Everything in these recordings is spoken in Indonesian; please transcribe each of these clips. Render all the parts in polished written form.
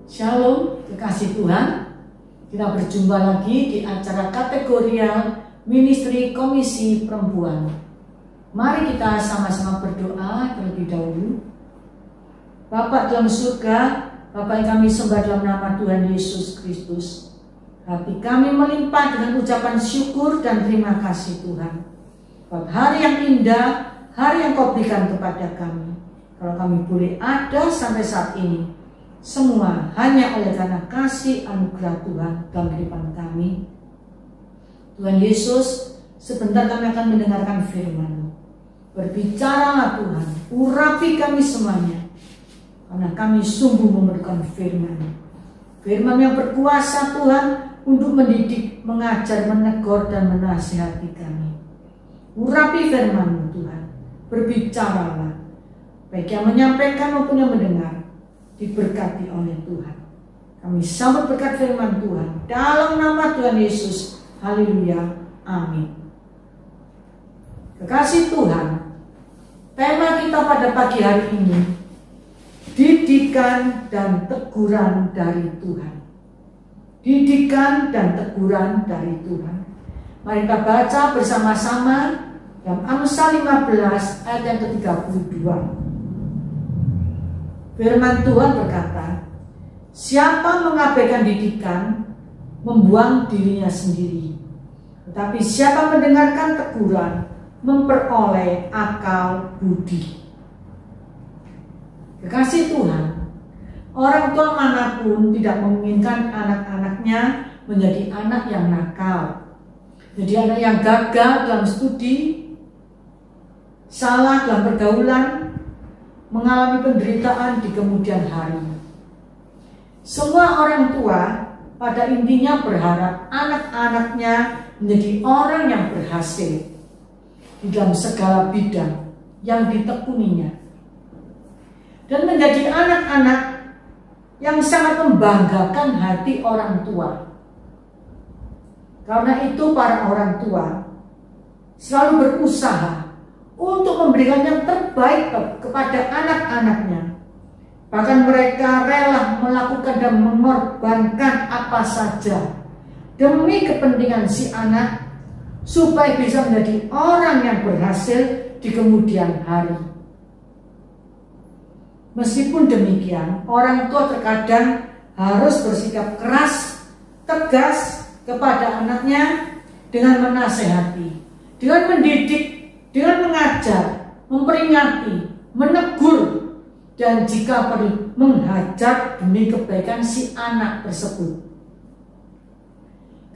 Shalom, kekasih Tuhan. Kita berjumpa lagi di acara kategorial Ministry Komisi Perempuan. Mari kita sama-sama berdoa terlebih dahulu. Bapa dalam surga, Bapa yang kami sembah dalam nama Tuhan Yesus Kristus. Hati kami melimpah dengan ucapan syukur dan terima kasih Tuhan. Buat hari yang indah, hari yang Kau berikan kepada kami. Kalau kami boleh ada sampai saat ini, semua hanya oleh karena kasih anugerah Tuhan dalam kehidupan kami. Tuhan Yesus, sebentar kami akan mendengarkan firman-Mu. Berbicaralah Tuhan, urapi kami semuanya, karena kami sungguh memerlukan firman-Mu. Firman yang berkuasa Tuhan untuk mendidik, mengajar, menegur, dan menasihati kami. Urapi firman-Mu Tuhan, berbicaralah, baik yang menyampaikan maupun yang mendengar, diberkati oleh Tuhan. Kami sambut berkat firman Tuhan dalam nama Tuhan Yesus. Haleluya. Amin. Kekasih Tuhan, tema kita pada pagi hari ini, didikan dan teguran dari Tuhan. Didikan dan teguran dari Tuhan. Mari kita baca bersama-sama dalam Amsal 15 ayat yang ke-32. Firman Tuhan berkata, siapa mengabaikan didikan, membuang dirinya sendiri. Tetapi siapa mendengarkan teguran, memperoleh akal budi. Kekasih Tuhan, orang tua manapun tidak menginginkan anak-anaknya menjadi anak yang nakal, menjadi anak yang gagal dalam studi, salah dalam pergaulan, mengalami penderitaan di kemudian hari. Semua orang tua pada intinya berharap anak-anaknya menjadi orang yang berhasil di dalam segala bidang yang ditekuninya, dan menjadi anak-anak yang sangat membanggakan hati orang tua. Karena itu para orang tua selalu berusaha untuk memberikan yang terbaik kepada anak-anaknya. Bahkan mereka rela melakukan dan mengorbankan apa saja demi kepentingan si anak, supaya bisa menjadi orang yang berhasil di kemudian hari. Meskipun demikian, orang tua terkadang harus bersikap keras, tegas kepada anaknya dengan menasehati, dengan mendidik, dengan mengajar, memperingati, menegur, dan jika perlu menghajar demi kebaikan si anak tersebut.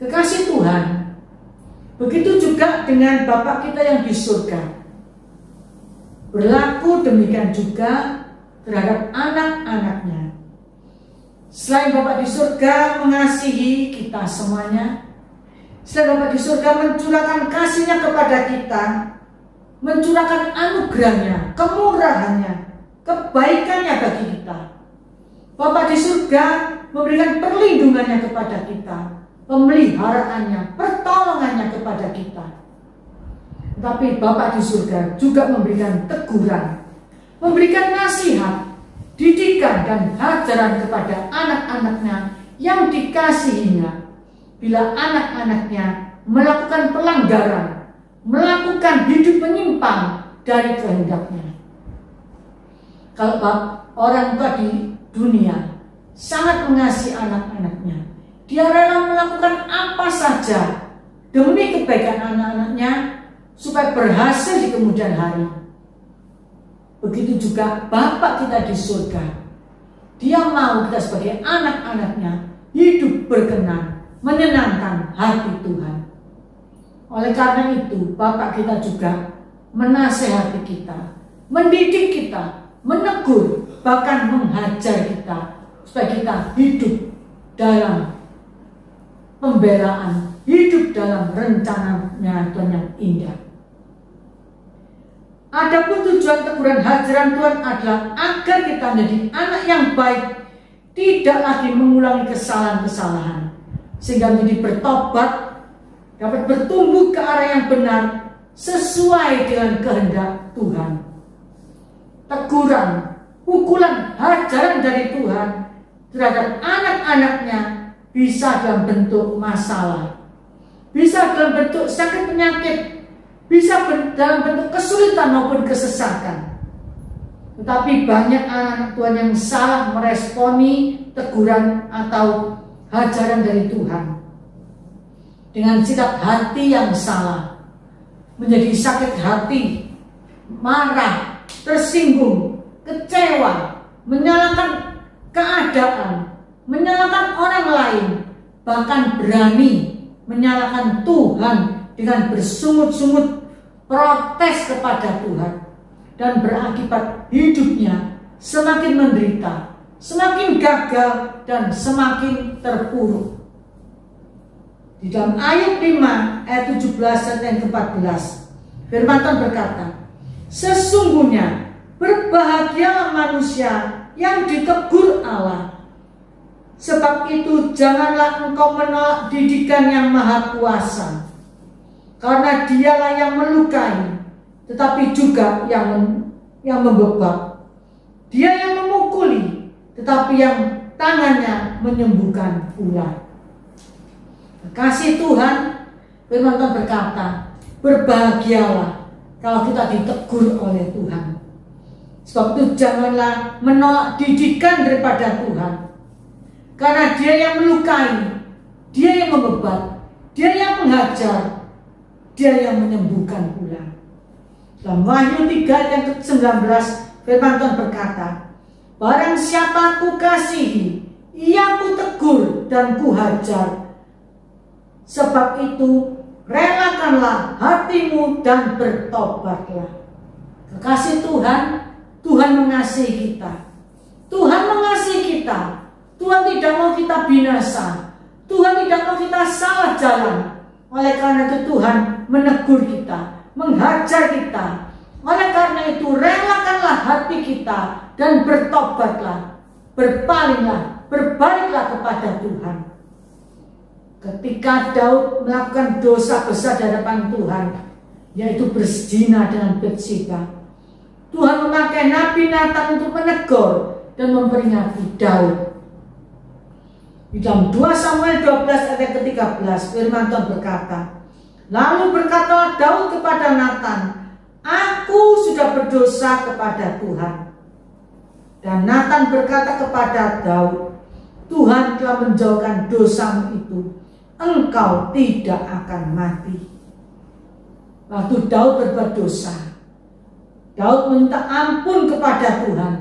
Kekasih Tuhan, begitu juga dengan Bapa kita yang di surga. Berlaku demikian juga terhadap anak-anaknya. Selain Bapa di surga mengasihi kita semuanya, selain Bapa di surga mencurahkan kasih-Nya kepada kita, mencurahkan anugerahnya, kemurahannya, kebaikannya bagi kita, Bapa di surga memberikan perlindungannya kepada kita, pemeliharaannya, pertolongannya kepada kita. Tapi Bapa di surga juga memberikan teguran, memberikan nasihat, didikan dan ajaran kepada anak-anaknya yang dikasihinya. Bila anak-anaknya melakukan pelanggaran, melakukan hidup menyimpang dari kehendaknya. Kalau orang tua di dunia sangat mengasihi anak-anaknya, dia rela melakukan apa saja demi kebaikan anak-anaknya supaya berhasil di kemudian hari. Begitu juga Bapa kita di surga, Dia mau kita sebagai anak-anaknya hidup berkenan, menyenangkan hati Tuhan. Oleh karena itu, Bapa kita juga menasehati kita, mendidik kita, menegur, bahkan menghajar kita, supaya kita hidup dalam pembelaan, hidup dalam rencananya Tuhan yang indah. Adapun tujuan teguran hajaran Tuhan adalah agar kita menjadi anak yang baik, tidak lagi mengulangi kesalahan-kesalahan, sehingga menjadi bertobat, dapat bertumbuh ke arah yang benar sesuai dengan kehendak Tuhan. Teguran, pukulan, hajaran dari Tuhan terhadap anak-anaknya bisa dalam bentuk masalah, bisa dalam bentuk sakit penyakit, bisa dalam bentuk kesulitan maupun kesesatan. Tetapi banyak anak-anak Tuhan yang salah meresponi teguran atau ajaran dari Tuhan dengan sikap hati yang salah, menjadi sakit hati, marah, tersinggung, kecewa, menyalahkan keadaan, menyalahkan orang lain, bahkan berani menyalahkan Tuhan dengan bersungut-sungut protes kepada Tuhan, dan berakibat hidupnya semakin menderita, semakin gagal, dan semakin terpuruk. Di dalam Ayub 5 ayat 17 dan yang ke-14, firman Tuhan berkata, sesungguhnya berbahagialah manusia yang ditegur Allah, sebab itu janganlah engkau menolak didikan yang maha kuasa, karena dialah yang melukai, tetapi juga yang membebak. Dia yang memukuli, tetapi yang tangannya menyembuhkan pula. Kasih Tuhan, firman Tuhan berkata, berbahagialah kalau kita ditegur oleh Tuhan. Sebab itu janganlah menolak didikan daripada Tuhan, karena Dia yang melukai, Dia yang membebat, Dia yang menghajar, Dia yang menyembuhkan pula. Dalam Wahyu 3 yang ke-19, firman Tuhan berkata, barang siapa ku kasihi, ia ku tegur dan ku hajar. Sebab itu relakanlah hatimu dan bertobatlah. Kekasih Tuhan, Tuhan mengasihi kita. Tuhan mengasihi kita. Tuhan tidak mau kita binasa. Tuhan tidak mau kita salah jalan. Oleh karena itu Tuhan menegur kita, menghajar kita. Oleh karena itu relakanlah hati kita dan bertobatlah, berpalinglah, berbaliklah kepada Tuhan. Ketika Daud melakukan dosa besar di hadapan Tuhan, yaitu berzina dengan Bathsheba, Tuhan memakai Nabi Nathan untuk menegur dan memperingati Daud. Di dalam 2 Samuel 12 ayat ke-13, firman Tuhan berkata, lalu berkatalah Daud kepada Nathan, aku sudah berdosa kepada Tuhan. Dan Nathan berkata kepada Daud, Tuhan telah menjauhkan dosamu itu, engkau tidak akan mati. Waktu Daud berbuat dosa, Daud minta ampun kepada Tuhan,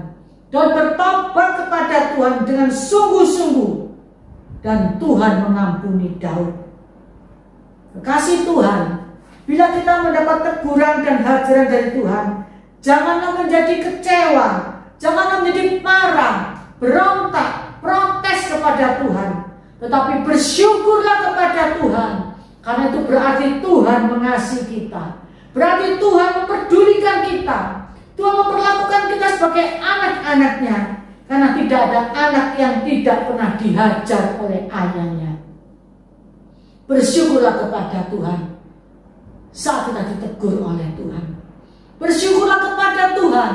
Daud bertobat kepada Tuhan dengan sungguh-sungguh, dan Tuhan mengampuni Daud. Kekasih Tuhan, bila kita mendapat teguran dan hajaran dari Tuhan, janganlah menjadi kecewa, janganlah menjadi marah, berontak, protes kepada Tuhan, tetapi bersyukurlah kepada Tuhan, karena itu berarti Tuhan mengasihi kita, berarti Tuhan memperdulikan kita, Tuhan memperlakukan kita sebagai anak-anaknya, karena tidak ada anak yang tidak pernah dihajar oleh ayahnya. Bersyukurlah kepada Tuhan saat kita ditegur oleh Tuhan. Bersyukurlah kepada Tuhan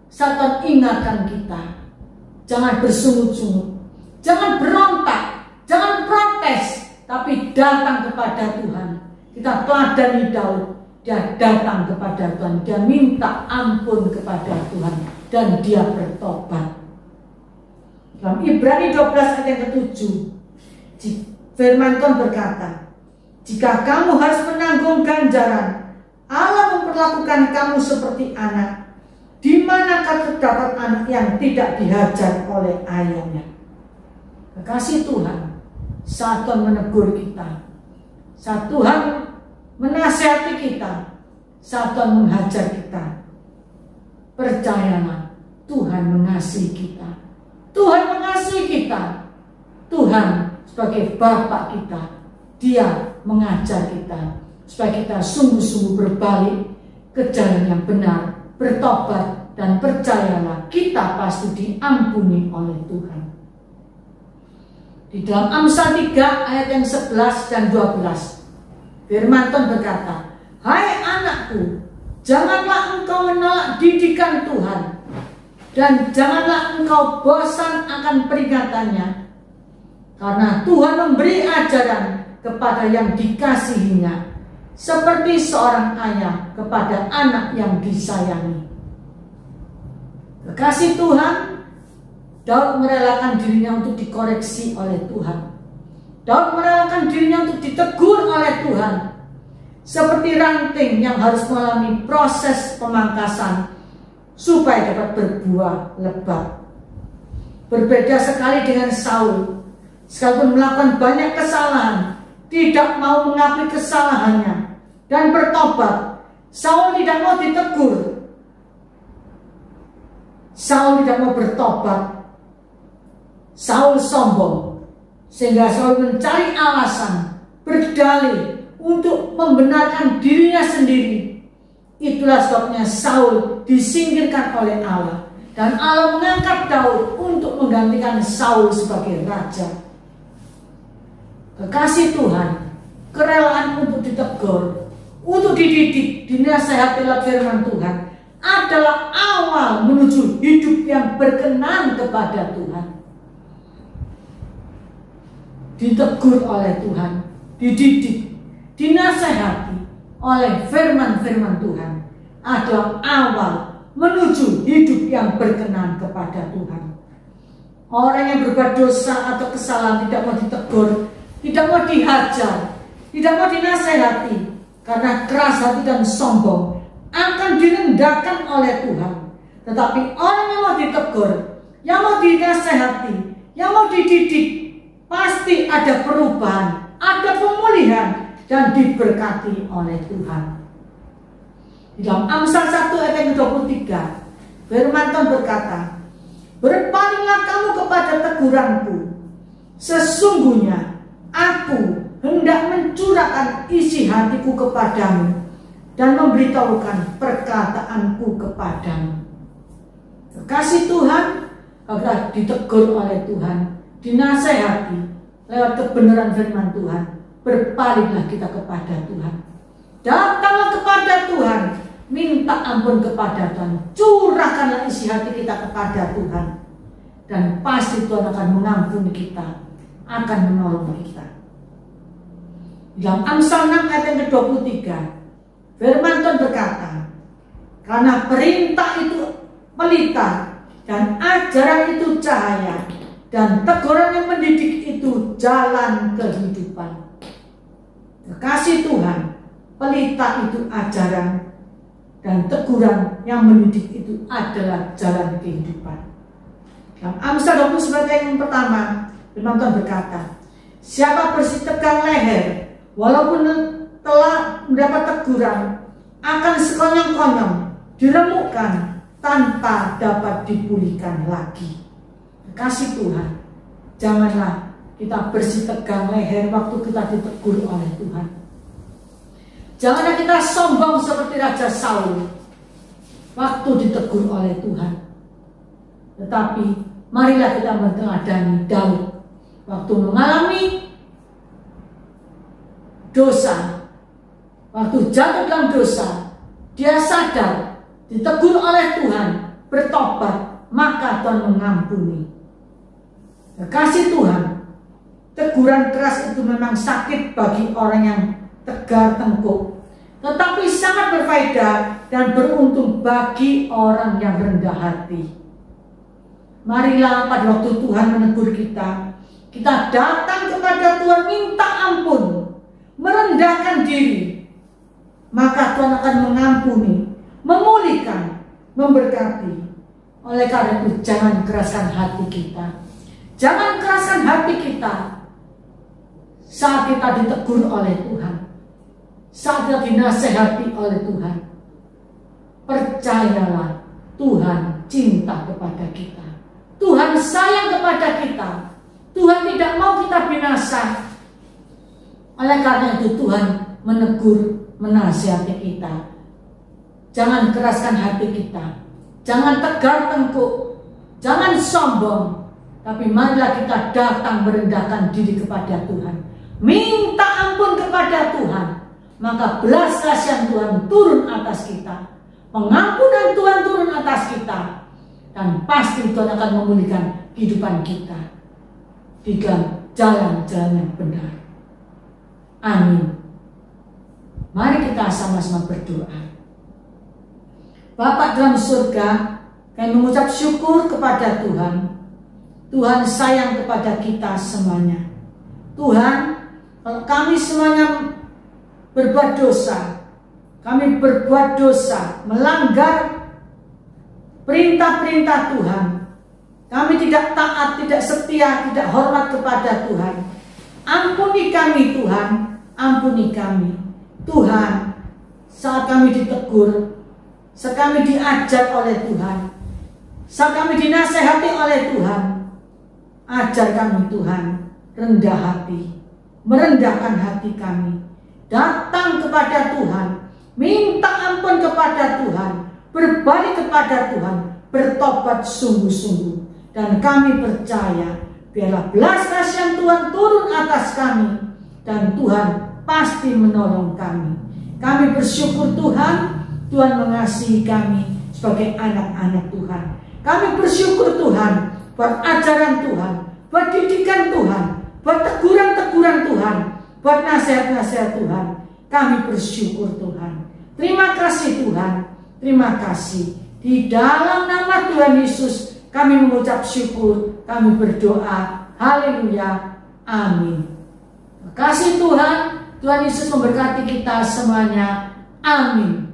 saat Tuhan ingatkan kita. Jangan bersungut-sungut, jangan berontak, jangan protes, tapi datang kepada Tuhan. Kita teladani Daud, dia datang kepada Tuhan, dia minta ampun kepada Tuhan, dan dia bertobat. Dalam Ibrani 12 ayat yang ke-7, firman Tuhan berkata, jika kamu harus menanggung ganjaran, Allah memperlakukan kamu seperti anak. Di manakah terdapat anak yang tidak dihajar oleh ayahnya? Kekasih Tuhan, saat Tuhan menegur kita, saat Tuhan menasihati kita, saat Tuhan menghajar kita, percayalah, Tuhan mengasihi kita. Tuhan mengasihi kita. Tuhan sebagai Bapa kita, Dia mengajar kita supaya kita sungguh-sungguh berbalik ke jalan yang benar, bertobat, dan percayalah kita pasti diampuni oleh Tuhan. Di dalam Amsal 3 ayat yang 11 dan 12, firman Tuhan berkata, hai anakku, janganlah engkau menolak didikan Tuhan, Dan janganlah engkau bosan akan peringatannya, karena Tuhan memberi ajaran kepada yang dikasihinya, seperti seorang ayah kepada anak yang disayangi. Kekasih Tuhan, Daud merelakan dirinya untuk dikoreksi oleh Tuhan. Daud merelakan dirinya untuk ditegur oleh Tuhan, seperti ranting yang harus mengalami proses pemangkasan supaya dapat berbuah lebat. Berbeda sekali dengan Saul. Sekalipun melakukan banyak kesalahan, tidak mau mengakui kesalahannya dan bertobat, Saul tidak mau ditegur. Saul tidak mau bertobat. Saul sombong, sehingga Saul mencari alasan, berdalih untuk membenarkan dirinya sendiri. Itulah sebabnya Saul disingkirkan oleh Allah, dan Allah mengangkat Daud untuk menggantikan Saul sebagai raja. Kekasih Tuhan, kerelaan untuk ditegur, untuk dididik, dinasehati oleh firman Tuhan adalah awal menuju hidup yang berkenan kepada Tuhan. Ditegur oleh Tuhan, dididik, dinasehati oleh firman-firman Tuhan adalah awal menuju hidup yang berkenan kepada Tuhan. Orang yang berbuat dosa atau kesalahan tidak mau ditegur, tidak mau dihajar, tidak mau dinasehati, karena keras hati dan sombong akan direndahkan oleh Tuhan. Tetapi orang yang mau ditegur, yang mau dinasehati, yang mau dididik, pasti ada perubahan, ada pemulihan, dan diberkati oleh Tuhan. Di dalam Amsal 1 ayat yang 23, firman Tuhan berkata, "Berpalinglah kamu kepada teguranku, sesungguhnya aku hendak mencurahkan isi hatiku kepadamu dan memberitahukan perkataanku kepadamu." Kekasih Tuhan, agar ditegur oleh Tuhan, dinasehati lewat kebenaran firman Tuhan, berpalinglah kita kepada Tuhan. Datanglah kepada Tuhan, minta ampun kepada Tuhan, curahkanlah isi hati kita kepada Tuhan, dan pasti Tuhan akan mengampuni kita, akan menolong kita. Dalam Amsal 6 ayat yang ke-23, firman Tuhan berkata, "Karena perintah itu pelita dan ajaran itu cahaya, dan teguran yang mendidik itu jalan kehidupan." Kekasih Tuhan, pelita itu ajaran, dan teguran yang mendidik itu adalah jalan kehidupan. Dalam Amsal 29 yang pertama, firman Tuhan berkata, "Siapa bersih tegang leher, walaupun telah mendapat teguran, akan sekonyong-konyong diremukkan tanpa dapat dipulihkan lagi." Kekasih Tuhan, janganlah kita bersih tegang leher waktu kita ditegur oleh Tuhan. Janganlah kita sombong seperti Raja Saul waktu ditegur oleh Tuhan. Tetapi marilah kita meneladani Daud waktu mengalami dosa, waktu jatuh dalam dosa, dia sadar, ditegur oleh Tuhan, bertobat, maka Tuhan mengampuni. Kekasih Tuhan, teguran keras itu memang sakit bagi orang yang tegar tengkuk, tetapi sangat berfaedah dan beruntung bagi orang yang rendah hati. Marilah pada waktu Tuhan menegur kita, kita datang kepada Tuhan, minta ampun, merendahkan diri, maka Tuhan akan mengampuni, memulihkan, memberkati. Oleh karena itu, jangan keraskan hati kita. Jangan keraskan hati kita saat kita ditegur oleh Tuhan, saat kita dinasehati oleh Tuhan. Percayalah, Tuhan cinta kepada kita, Tuhan sayang kepada kita, Tuhan tidak mau kita binasa. Oleh karena itu Tuhan menegur, menasihati kita. Jangan keraskan hati kita, jangan tegar tengkuk, jangan sombong, tapi marilah kita datang merendahkan diri kepada Tuhan, minta ampun kepada Tuhan, maka belas kasihan Tuhan turun atas kita, pengampunan Tuhan turun atas kita, Dan pasti Tuhan akan memulihkan kehidupan kita di dalam jalan-jalan yang benar. Amin. Mari kita sama-sama berdoa. Bapa dalam surga, kami mengucap syukur kepada Tuhan. Tuhan sayang kepada kita semuanya. Tuhan, kalau kami semuanya berbuat dosa, kami berbuat dosa, melanggar perintah-perintah Tuhan, kami tidak taat, tidak setia, tidak hormat kepada Tuhan. Ampuni kami Tuhan, ampuni kami. Tuhan, saat kami ditegur, saat kami diajar oleh Tuhan, saat kami dinasehati oleh Tuhan, ajar kami Tuhan, rendah hati, merendahkan hati kami, datang kepada Tuhan, minta ampun kepada Tuhan, berbalik kepada Tuhan, bertobat sungguh-sungguh. Dan kami percaya, biarlah belas kasihan Tuhan turun atas kami, dan Tuhan pasti menolong kami. Kami bersyukur Tuhan, Tuhan mengasihi kami sebagai anak-anak Tuhan. Kami bersyukur Tuhan buat ajaran Tuhan, buat didikan Tuhan, buat teguran-teguran Tuhan, buat nasihat-nasihat Tuhan. Kami bersyukur Tuhan. Terima kasih Tuhan, terima kasih. Di dalam nama Tuhan Yesus kami mengucap syukur, kami berdoa. Haleluya, amin. Terima kasih Tuhan. Tuhan Yesus memberkati kita semuanya. Amin.